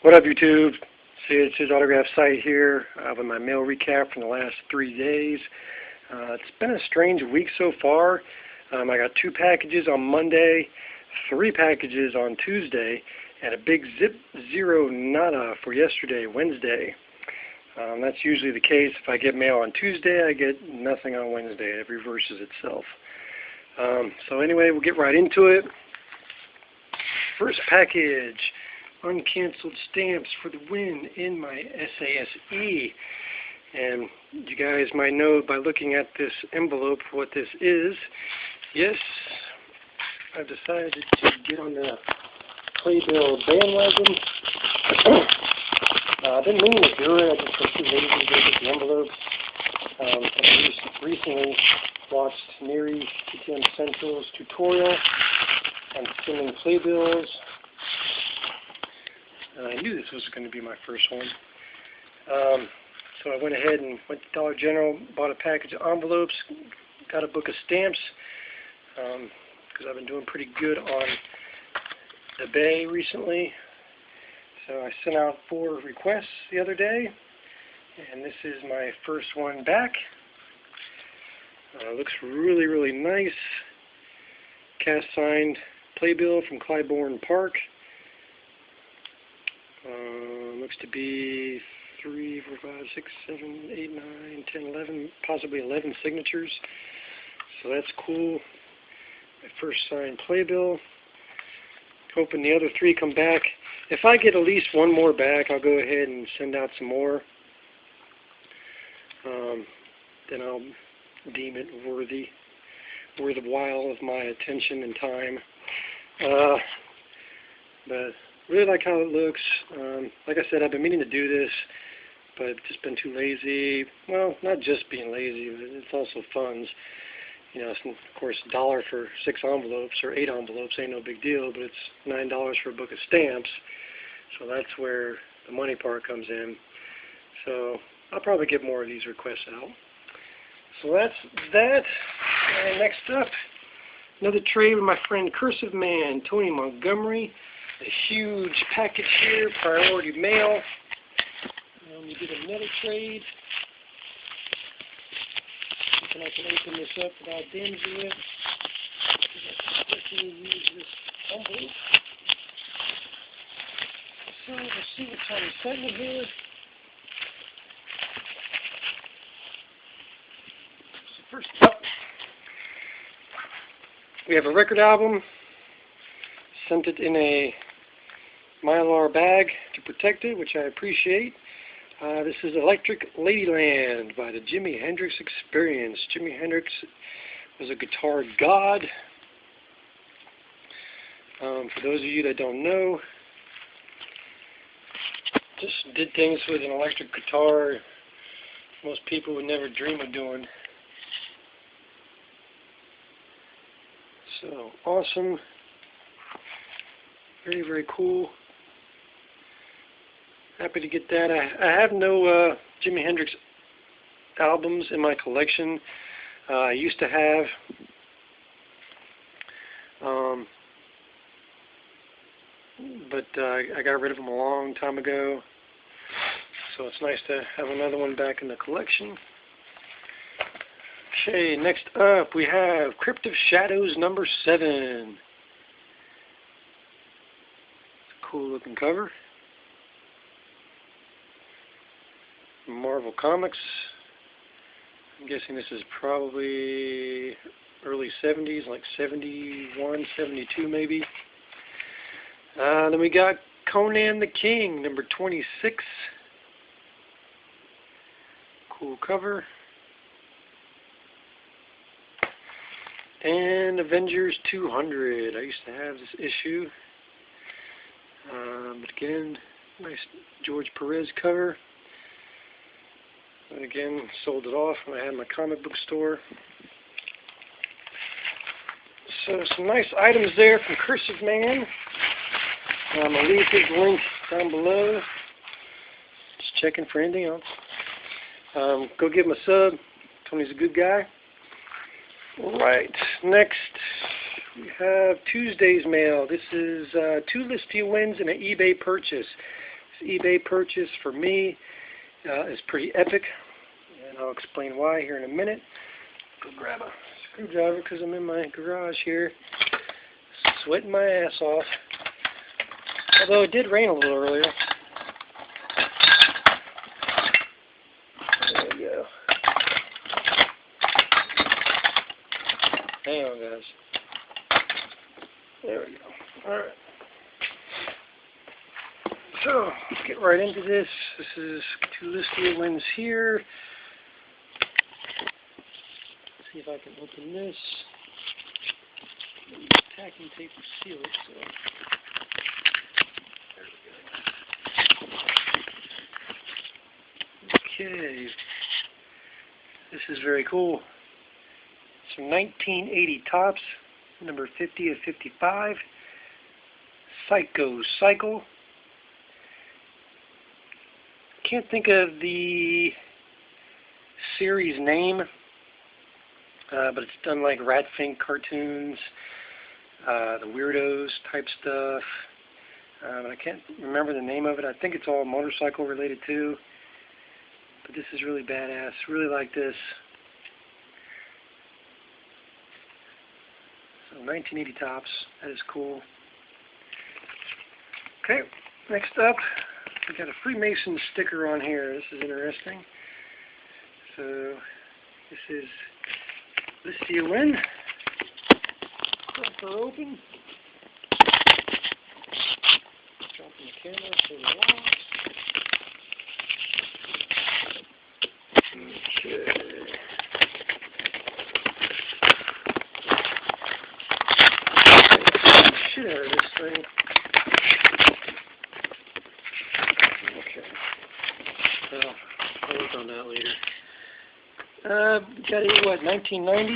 What up, YouTube? See, it's his autograph site here with my mail recap from the last 3 days. It's been a strange week so far. I got 2 packages on Monday, 3 packages on Tuesday, and a big zero nada for yesterday, Wednesday. That's usually the case. If I get mail on Tuesday, I get nothing on Wednesday. It reverses itself. So anyway, we'll get right into it. First package, uncanceled stamps for the win in my SASE. And you guys might know by looking at this envelope what this is. Yes, I've decided to get on the Playbill bandwagon. I didn't mean to do it. I just got too lazy to get the envelopes. I recently watched Neri TTM Central's tutorial on sending playbills. And I knew this was going to be my first one. So I went ahead and went to Dollar General, bought a package of envelopes, got a book of stamps, because I've been doing pretty good on the Bay recently. So I sent out 4 requests the other day, and this is my first one back. Looks really, really nice. Cast signed playbill from Clybourne Park. Looks to be 3, 4, 5, 6, 7, 8, 9, 10, 11, possibly 11 signatures. So that's cool. My first signed playbill. Hoping the other 3 come back. If I get at least 1 more back, I'll go ahead and send out some more. Then I'll deem it worthwhile of my attention and time. But really like how it looks. Like I said, I've been meaning to do this, but I've just been too lazy. Well, not just being lazy, but it's also funds. You know, it's, of course, $1 for 6 envelopes or 8 envelopes ain't no big deal, but it's $9 for a book of stamps. So that's where the money part comes in. So I'll probably get more of these requests out. So that's that. And next up, another trade with my friend Cursive Man, Tony Montgomery. A huge package here, priority mail. Let me get another trade. And I can open this up without damaging it. Definitely use this envelope. So let's see what's on the segment here. So first up, we have a record album. Sent it in a Mylar bag to protect it, which I appreciate. This is Electric Ladyland by the Jimi Hendrix Experience. Jimi Hendrix was a guitar god. For those of you that don't know, just did things with an electric guitar most people would never dream of doing. So awesome. Very, very cool. Happy to get that. I have no Jimi Hendrix albums in my collection. I used to have. But I got rid of them a long time ago. So it's nice to have another one back in the collection. Okay, next up we have Crypt of Shadows number 7. Cool looking cover. Marvel Comics. I'm guessing this is probably early 70s, like 71, 72 maybe. Then we got Conan the King, number 26. Cool cover. And Avengers 200. I used to have this issue. But again, nice George Perez cover. And again, sold it off when I had my comic book store. So some nice items there from Cursive Man. I'll leave his link down below. Just checking for anything else. Go give him a sub. Tony's a good guy. Right, next we have Tuesday's mail. This is 2 Listia wins and an eBay purchase. This eBay purchase for me is pretty epic, and I'll explain why here in a minute. Go grab a screwdriver because I'm in my garage here, sweating my ass off. Although it did rain a little earlier. There we go. Hang on, guys. There we go. Alright. So, let's get right into this. This is 2 Listia wins here. Let's see if I can open this. Packing tape to seal it, so. There we go. Okay. This is very cool. It's from 1980 Topps, number 50 of 55. Psycho Cycle. Can't think of the series name, but it's done like Rat Fink cartoons, the Weirdos type stuff. I can't remember the name of it. I think it's all motorcycle related too. But this is really badass. Really like this. So 1980 Topps. That is cool. Okay, next up, we got a Freemason sticker on here. This is interesting. So this is Listia win. Flip her open. Dropping the camera for the wall. Okay. Shit out of this thing. Okay. Well, I'll work on that later. Got it, what, 1990?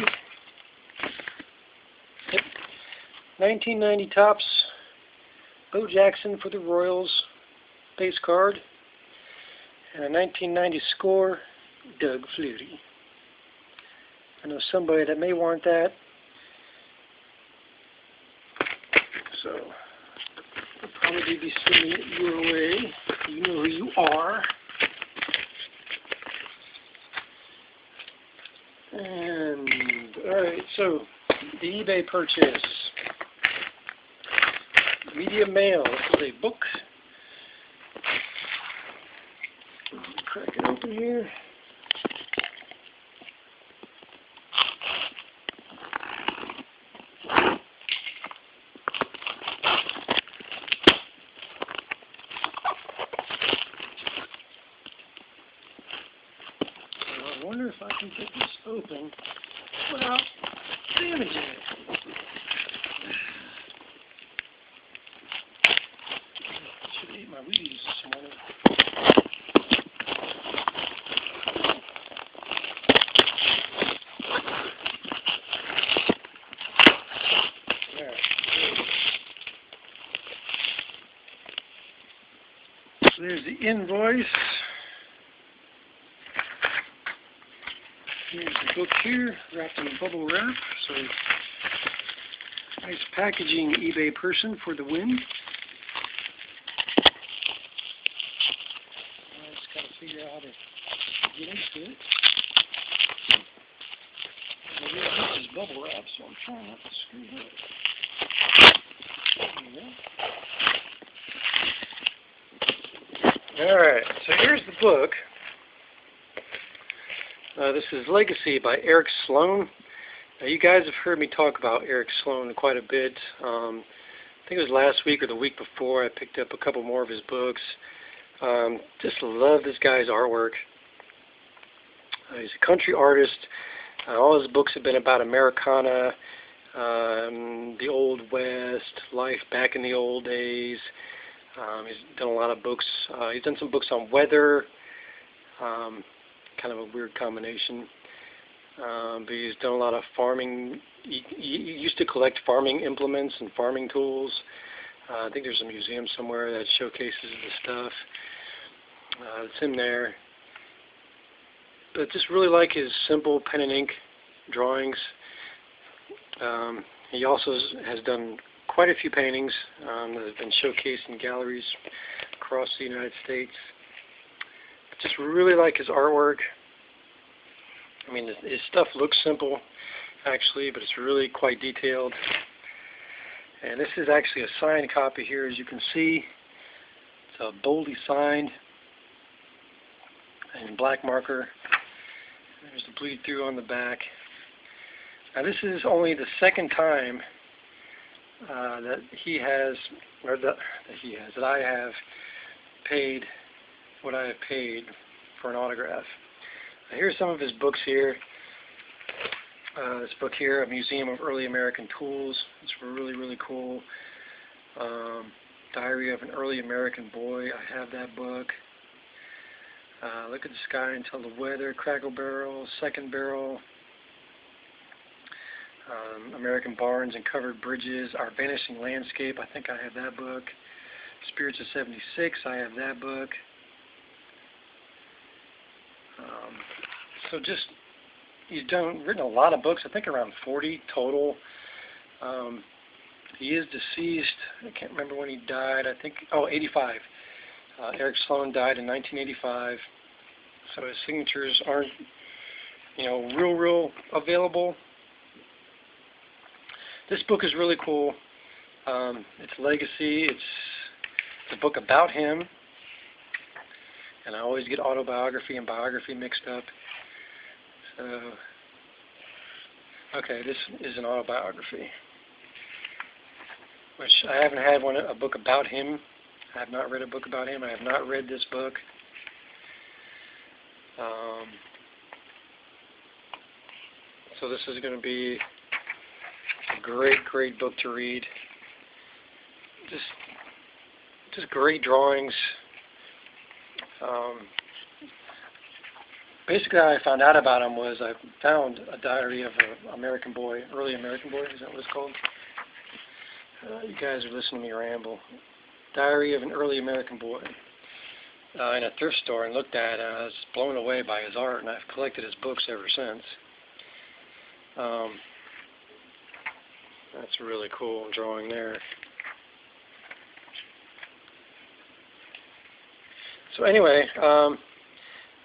Yep. 1990 Topps. Bo Jackson for the Royals base card. And a 1990 score, Doug Flutie. I know somebody that may want that. So, I'll probably be sending it your way. You know who you are. And, alright, so, the eBay purchase. Media mail. This is a book. Crack it open here. I wonder if I can get this open without damaging it. I should have ate my Wheaties this morning. There. So there's the invoice. Here's the book here, wrapped in bubble wrap. So, nice packaging, eBay person for the win. I just got to figure out how to get into it. This is bubble wrap, so I'm trying not to screw it up. There we go. Alright, so here's the book. This is Legacy by Eric Sloane. Now, you guys have heard me talk about Eric Sloane quite a bit. I think it was last week or the week before I picked up a couple more of his books. Just love this guy's artwork. He's a country artist. All his books have been about Americana, the Old West, life back in the old days. He's done a lot of books. He's done some books on weather. Kind of a weird combination. But he's done a lot of farming. He used to collect farming implements and farming tools. I think there's a museum somewhere that showcases the stuff. It's in there. But just really like his simple pen and ink drawings. He also has done quite a few paintings that have been showcased in galleries across the United States. I just really like his artwork. I mean, his stuff looks simple, actually, but it's really quite detailed. And this is actually a signed copy here, as you can see. It's boldly signed in black marker. There's the bleed through on the back. Now this is only the second time that I have paid what I have paid for an autograph. Now, here's some of his books here. This book here, A Museum of Early American Tools. It's really, really cool. Diary of an Early American Boy. I have that book. Look at the Sky and Tell the Weather. Crackle Barrel, Second Barrel. American Barns and Covered Bridges. Our Vanishing Landscape. I think I have that book. Spirits of 76. I have that book. So just, he's written a lot of books. I think around 40 total. He is deceased. I can't remember when he died. I think, 85. Eric Sloane died in 1985. So his signatures aren't, real available. This book is really cool. It's Legacy. It's a book about him. And I always get autobiography and biography mixed up. So, okay, this is an autobiography, which I haven't had a book about him. I have not read a book about him. I have not read this book. So this is going to be a great book to read. Just great drawings. Basically, how I found out about him was I found a diary of an American boy, early American boy. Is that what it's called? You guys are listening to me ramble. Diary of an Early American Boy. In a thrift store, and looked at it, and I was blown away by his art, and I've collected his books ever since. That's a really cool drawing there. So anyway,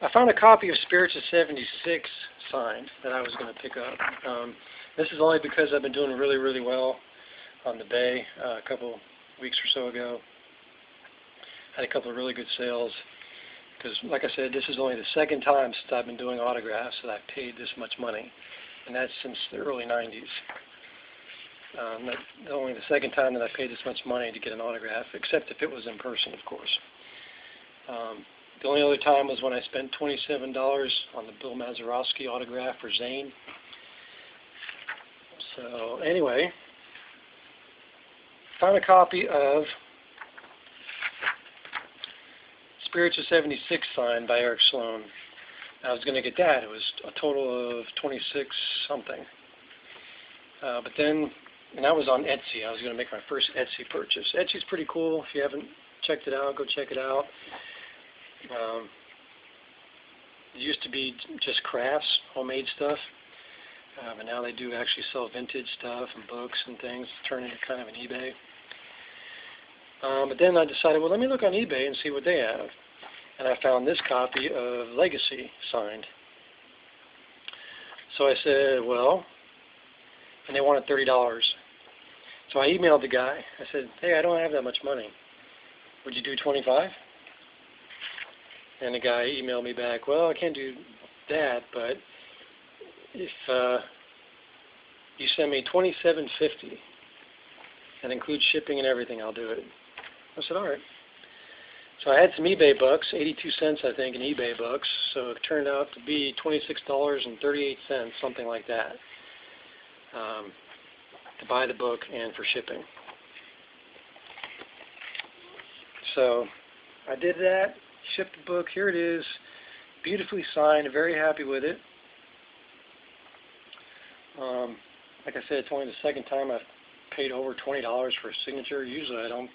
I found a copy of Spirits of 76 signed that I was going to pick up. This is only because I've been doing really, really well on the Bay a couple weeks or so ago. Had a couple of really good sales because, like I said, this is only the second time since I've been doing autographs that I've paid this much money, and that's since the early 90s. That's only the second time that I paid this much money to get an autograph, except if it was in person, of course. The only other time was when I spent $27 on the Bill Mazeroski autograph for Zane. So anyway, found a copy of Spirits of 76 signed by Eric Sloane. I was going to get that. It was a total of 26 something. But then, and that was on Etsy. I was going to make my first Etsy purchase. Etsy's pretty cool. If you haven't checked it out, go check it out. It used to be just crafts, homemade stuff. But now they do actually sell vintage stuff and books and things. Turn into kind of an eBay. But then I decided, well, let me look on eBay and see what they have. And I found this copy of Legacy signed. So I said, well, and they wanted $30. So I emailed the guy. I said, hey, I don't have that much money. Would you do $25? And the guy emailed me back, well, I can't do that, but if you send me $27.50 and include shipping and everything, I'll do it. I said, all right. So I had some eBay bucks, 82 cents, I think, in eBay bucks. So it turned out to be $26.38, something like that, to buy the book and for shipping. So I did that, shipped the book. Here it is, beautifully signed, very happy with it. Like I said, it's only the second time I've paid over $20 for a signature. Usually I don't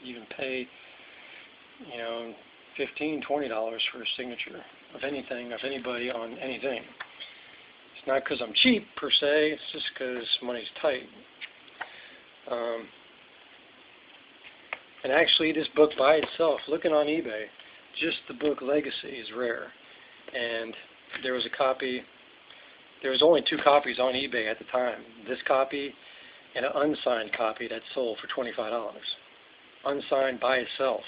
even pay, $15, $20 for a signature of anything, of anybody on anything. It's not because I'm cheap, per se. It's just because money's tight. And actually, this book by itself, looking on eBay, just the book Legacy is rare. And there was a copy, there was only 2 copies on eBay at the time. This copy and an unsigned copy that sold for $25. Unsigned by itself.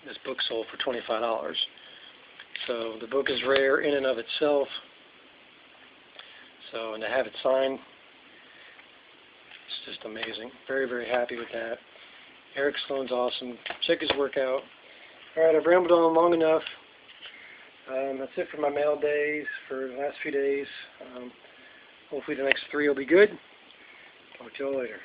This book sold for $25. So the book is rare in and of itself. So, and to have it signed, it's just amazing. Very, very happy with that. Eric Sloane's awesome. Check his work out. Alright, I've rambled on long enough. That's it for my mail days for the last few days. Hopefully the next 3 will be good. Talk to you all later.